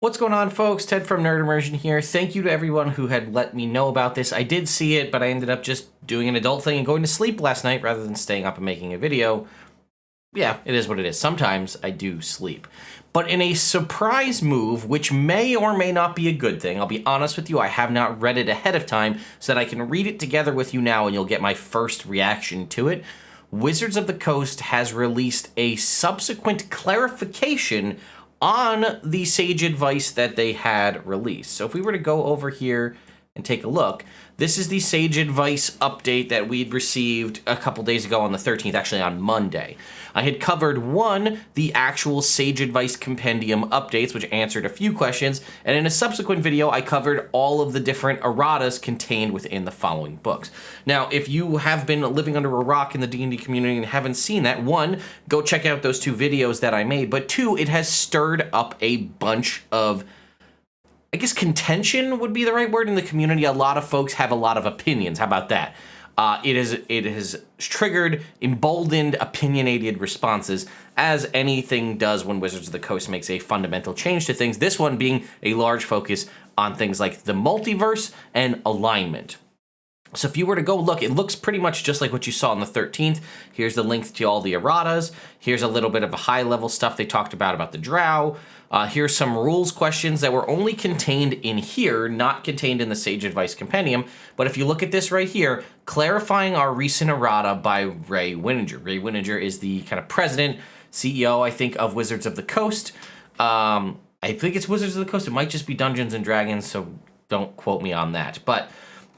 What's going on, folks? Ted from Immersion here. Thank you to everyone who had let me know about this. I did see it, but I ended up just doing an adult thing and going to sleep last night rather than staying up and making a video. Yeah, it is what it is. Sometimes I do sleep. But in a surprise move, which may or may not be a good thing, I'll be honest with you, I have not read it ahead of time so that I can read it together with you now and you'll get my first reaction to it. Wizards of the Coast has released a subsequent clarification on the sage advice that they had released. So if we were to go over here and take a look, this is the sage advice update that we'd received a couple days ago on the 13th, actually on Monday. I had covered the actual sage advice compendium updates, which answered a few questions, and in a subsequent video, I covered all of the different erratas contained within the following books. Now, if you have been living under a rock in the D&D community and haven't seen that, one, go check out those two videos that I made, but two, it has stirred up a bunch of, I guess contention would be the right word in the community. A lot of folks have a lot of opinions. How about that? It has triggered emboldened, opinionated responses, as anything does when Wizards of the Coast makes a fundamental change to things, this one being a large focus on things like the multiverse and alignment. So if you were to go look, it looks pretty much just like what you saw on the 13th. Here's the link to all the erratas. Here's a little bit of a high-level stuff they talked about the drow. Here's some rules questions that were only contained in here, not contained in the Sage Advice Compendium. But if you look at this right here, clarifying our recent errata by Ray Winniger. Ray Winniger is the kind of president, CEO, I think, of Wizards of the Coast. I think it's Wizards of the Coast. It might just be Dungeons and Dragons, so don't quote me on that. But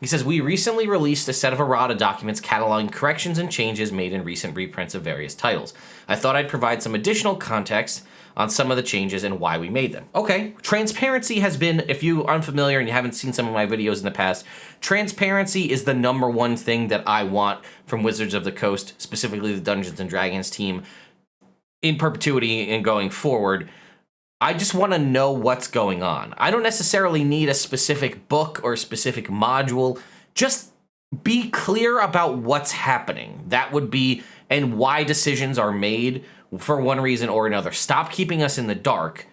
he says, we recently released a set of errata documents cataloging corrections and changes made in recent reprints of various titles. I thought I'd provide some additional context on some of the changes and why we made them. Okay, transparency has been, if you are unfamiliar and you haven't seen some of my videos in the past, transparency is the number one thing that I want from Wizards of the Coast, specifically the Dungeons and Dragons team, in perpetuity and going forward. I just want to know what's going on. I don't necessarily need a specific book or a specific module. Just be clear about what's happening. That would be, and why decisions are made for one reason or another. Stop keeping us in the dark.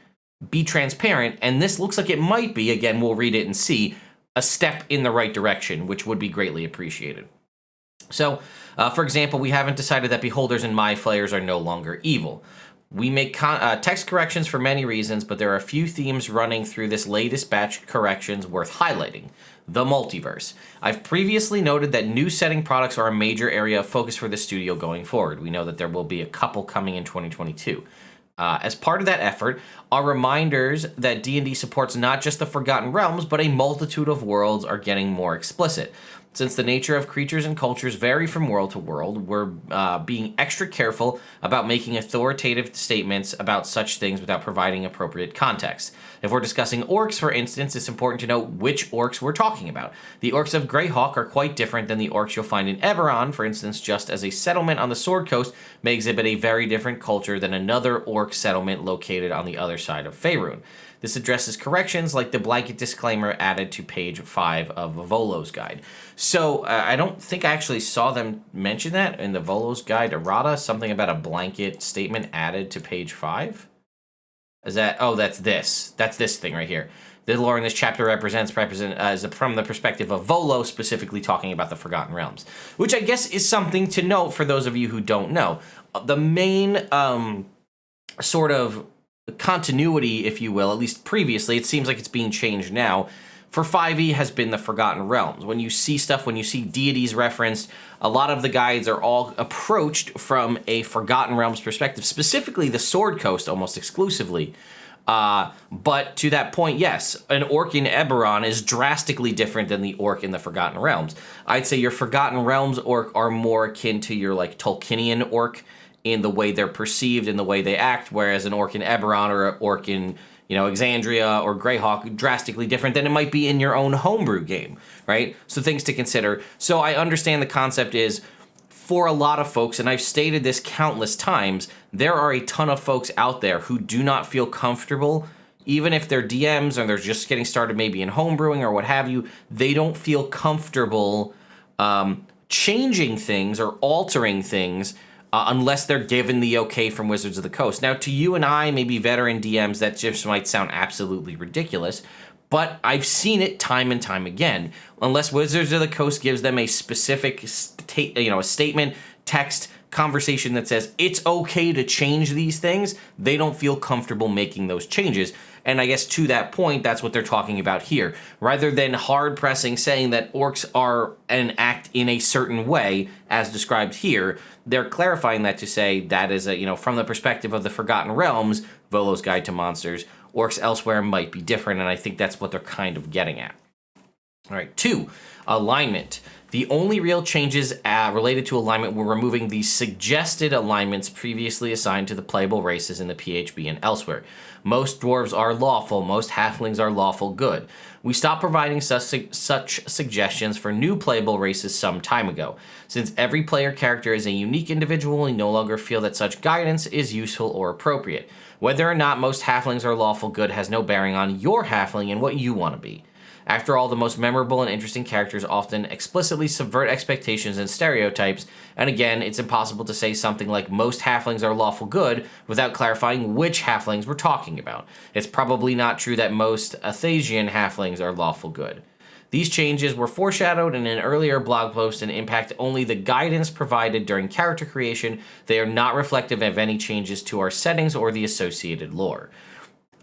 Be transparent. And this looks like it might be, again, we'll read it and see, a step in the right direction, which would be greatly appreciated. So, for example, we haven't decided that beholders and my flayers are no longer evil. We make text corrections for many reasons, but there are a few themes running through this latest batch corrections worth highlighting. The multiverse. I've previously noted that new setting products are a major area of focus for the studio going forward. We know that there will be a couple coming in 2022. As part of that effort, our reminders that D&D supports not just the Forgotten Realms, but a multitude of worlds are getting more explicit. Since the nature of creatures and cultures vary from world to world, we're being extra careful about making authoritative statements about such things without providing appropriate context. If we're discussing orcs, for instance, it's important to know which orcs we're talking about. The orcs of Greyhawk are quite different than the orcs you'll find in Eberron, for instance, just as a settlement on the Sword Coast may exhibit a very different culture than another orc settlement located on the other side of Faerun. This addresses corrections like the blanket disclaimer added to page 5 of Volo's guide. So I don't think I actually saw them mention that in the Volo's guide errata, something about a blanket statement added to page 5. Is that, oh, that's this. That's this thing right here. The lore in this chapter represents from the perspective of Volo, specifically talking about the Forgotten Realms, which I guess is something to note for those of you who don't know. The main sort of continuity, if you will, at least previously, it seems like it's being changed now, for 5e has been the Forgotten Realms. When you see stuff, when you see deities referenced, a lot of the guides are all approached from a Forgotten Realms perspective, specifically the Sword Coast almost exclusively. But to that point, yes, an orc in Eberron is drastically different than the orc in the Forgotten Realms. I'd say your Forgotten Realms orc are more akin to your like Tolkienian orc in the way they're perceived and the way they act, whereas an orc in Eberron or an orc in, you know, Exandria or Greyhawk, drastically different than it might be in your own homebrew game, right? So things to consider. So I understand the concept is, for a lot of folks, and I've stated this countless times, there are a ton of folks out there who do not feel comfortable, even if they're DMs or they're just getting started maybe in homebrewing or what have you, they don't feel comfortable changing things or altering things unless they're given the okay from Wizards of the Coast. Now, to you and I, maybe veteran DMs, that just might sound absolutely ridiculous, but I've seen it time and time again. Unless Wizards of the Coast gives them a specific a statement, text, conversation that says it's okay to change these things, they don't feel comfortable making those changes. And I guess to that point, that's what they're talking about here. Rather than hard pressing saying that orcs are and act in a certain way, as described here, they're clarifying that to say that is from the perspective of the Forgotten Realms, Volo's Guide to Monsters, orcs elsewhere might be different, and I think that's what they're kind of getting at. All right, 2, alignment. The only real changes related to alignment were removing the suggested alignments previously assigned to the playable races in the PHB and elsewhere. Most dwarves are lawful, most halflings are lawful good. We stopped providing such suggestions for new playable races some time ago. Since every player character is a unique individual, we no longer feel that such guidance is useful or appropriate. Whether or not most halflings are lawful good has no bearing on your halfling and what you want to be. After all, the most memorable and interesting characters often explicitly subvert expectations and stereotypes, and again, it's impossible to say something like most halflings are lawful good without clarifying which halflings we're talking about. It's probably not true that most Athasian halflings are lawful good. These changes were foreshadowed in an earlier blog post and impact only the guidance provided during character creation. They are not reflective of any changes to our settings or the associated lore.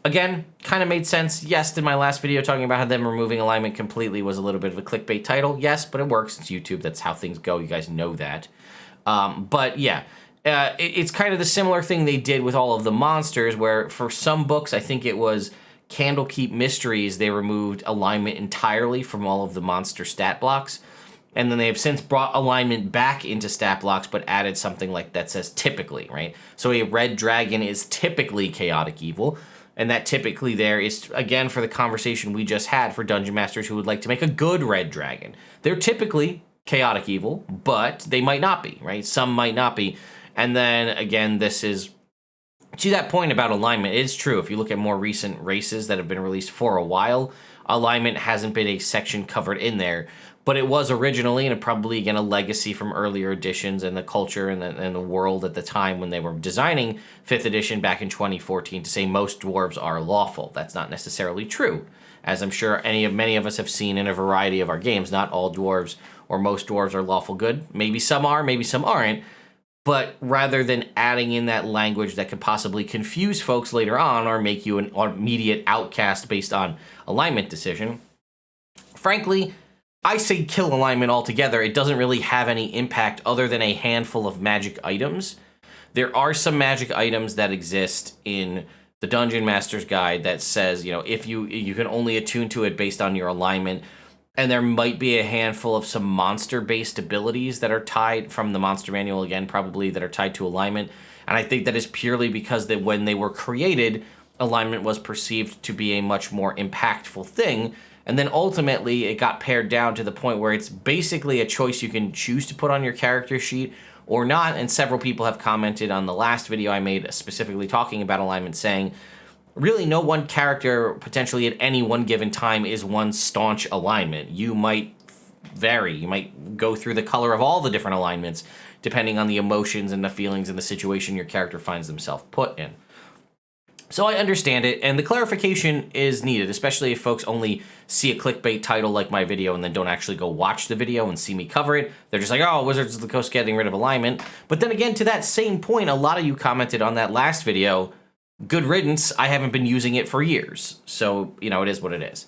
Again, kind of made sense. Yes, in my last video talking about how them removing alignment completely was a little bit of a clickbait title. Yes, but it works. It's YouTube. That's how things go. You guys know that. But yeah, it's kind of the similar thing they did with all of the monsters, where for some books, I think it was Candlekeep Mysteries, they removed alignment entirely from all of the monster stat blocks. And then they have since brought alignment back into stat blocks, but added something like that says typically, right? So a red dragon is typically chaotic evil. And that typically there is, again, for the conversation we just had for Dungeon Masters who would like to make a good red dragon. They're typically chaotic evil, but they might not be, right? Some might not be. And then, again, this is, to that point about alignment, it's true. If you look at more recent races that have been released for a while, alignment hasn't been a section covered in there. But it was originally, and probably, again, a legacy from earlier editions and the culture and the world at the time when they were designing 5th edition back in 2014 to say most dwarves are lawful. That's not necessarily true, as I'm sure many of us have seen in a variety of our games. Not all dwarves or most dwarves are lawful good. Maybe some are, maybe some aren't. But rather than adding in that language that could possibly confuse folks later on or make you an immediate outcast based on alignment decision, frankly, I say kill alignment altogether. It doesn't really have any impact other than a handful of magic items. There are some magic items that exist in the Dungeon Master's Guide that says, if you can only attune to it based on your alignment, and there might be a handful of some monster-based abilities that are tied from the Monster Manual, again, probably that are tied to alignment. And I think that is purely because that when they were created, alignment was perceived to be a much more impactful thing. And then ultimately, it got pared down to the point where it's basically a choice you can choose to put on your character sheet or not. And several people have commented on the last video I made specifically talking about alignment, saying, really, no one character potentially at any one given time is one staunch alignment. You might vary. You might go through the color of all the different alignments, depending on the emotions and the feelings and the situation your character finds themselves put in. So I understand it, and the clarification is needed, especially if folks only see a clickbait title like my video and then don't actually go watch the video and see me cover it. They're just like, oh, Wizards of the Coast getting rid of alignment. But then again, to that same point, a lot of you commented on that last video, good riddance, I haven't been using it for years. So, it is what it is.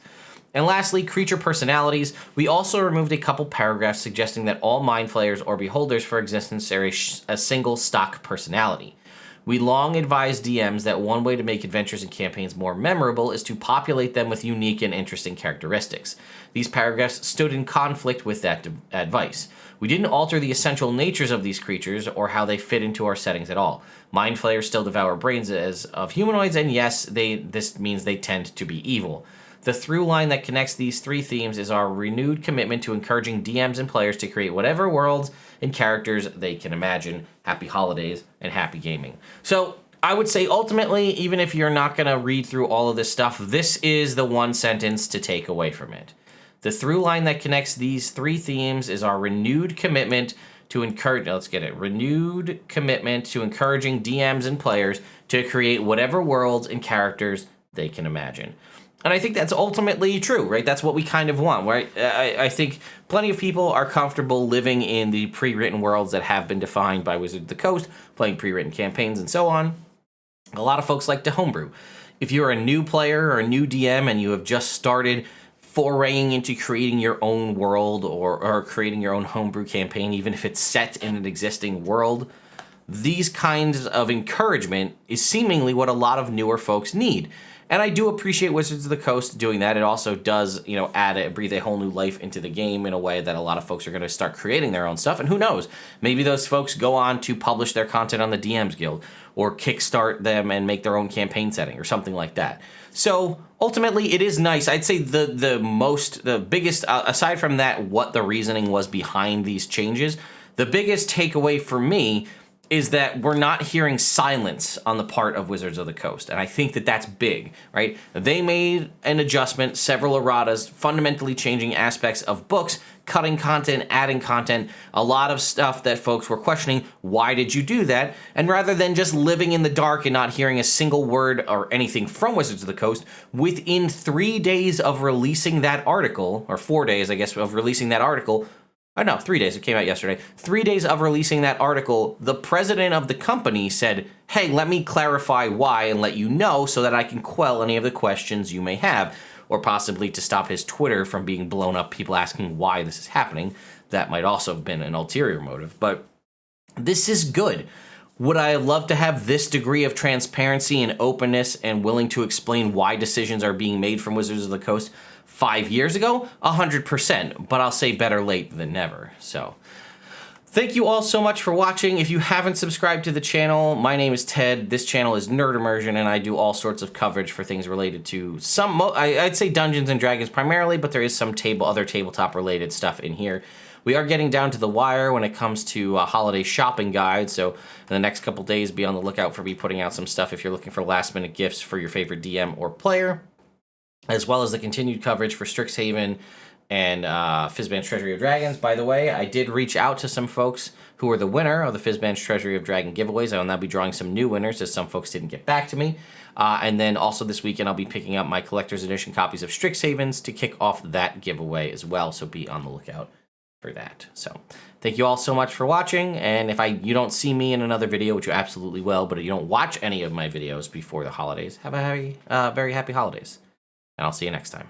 And lastly, creature personalities. We also removed a couple paragraphs suggesting that all mind flayers or beholders for existence are a single stock personality. We long advised DMs that one way to make adventures and campaigns more memorable is to populate them with unique and interesting characteristics. These paragraphs stood in conflict with that advice. We didn't alter the essential natures of these creatures or how they fit into our settings at all. Mind flayers still devour brains of humanoids, and yes, this means they tend to be evil. The through line that connects these three themes is our renewed commitment to encouraging DMs and players to create whatever worlds and characters they can imagine. Happy holidays and happy gaming. So I would say ultimately, even if you're not going to read through all of this stuff, this is the one sentence to take away from it. The through line that connects these three themes is our renewed commitment to encourage, let's get it, renewed commitment to encouraging DMs and players to create whatever worlds and characters they can imagine. And I think that's ultimately true, right? That's what we kind of want, right? I think plenty of people are comfortable living in the pre-written worlds that have been defined by Wizards of the Coast, playing pre-written campaigns and so on. A lot of folks like to homebrew. If you're a new player or a new DM and you have just started foraying into creating your own world or creating your own homebrew campaign, even if it's set in an existing world, these kinds of encouragement is seemingly what a lot of newer folks need. And I do appreciate Wizards of the Coast doing that. It also does, you know, breathe a whole new life into the game in a way that a lot of folks are going to start creating their own stuff. And who knows, maybe those folks go on to publish their content on the DMs Guild or kickstart them and make their own campaign setting or something like that. So ultimately, it is nice. I'd say the biggest, aside from that, what the reasoning was behind these changes, the biggest takeaway for me is that we're not hearing silence on the part of Wizards of the Coast. And I think that that's big, right? They made an adjustment, several erratas, fundamentally changing aspects of books, cutting content, adding content, a lot of stuff that folks were questioning, why did you do that? And rather than just living in the dark and not hearing a single word or anything from Wizards of the Coast, within 3 days of releasing that article, or 4 days, I guess, of releasing that article, no, 3 days. It came out yesterday. 3 days of releasing that article, the president of the company said, hey, let me clarify why and let you know so that I can quell any of the questions you may have, or possibly to stop his Twitter from being blown up, people asking why this is happening. That might also have been an ulterior motive, but this is good. Would I love to have this degree of transparency and openness and willing to explain why decisions are being made from Wizards of the Coast 5 years ago? 100%, but I'll say better late than never. So thank you all so much for watching. If you haven't subscribed to the channel, my name is Ted. This channel is Nerd Immersion, and I do all sorts of coverage for things related to I'd say Dungeons and Dragons primarily, but there is some other tabletop related stuff in here. We are getting down to the wire when it comes to holiday shopping guides, so in the next couple days, be on the lookout for me putting out some stuff if you're looking for last-minute gifts for your favorite DM or player, as well as the continued coverage for Strixhaven and Fizban's Treasury of Dragons. By the way, I did reach out to some folks who were the winner of the Fizban's Treasury of Dragon giveaways. I will now be drawing some new winners as some folks didn't get back to me. And then also this weekend, I'll be picking up my collector's edition copies of Strixhaven's to kick off that giveaway as well, so be on the lookout for that. So thank you all so much for watching, and if you don't see me in another video, which you absolutely will, but if you don't watch any of my videos before the holidays, have a very happy holidays, and I'll see you next time.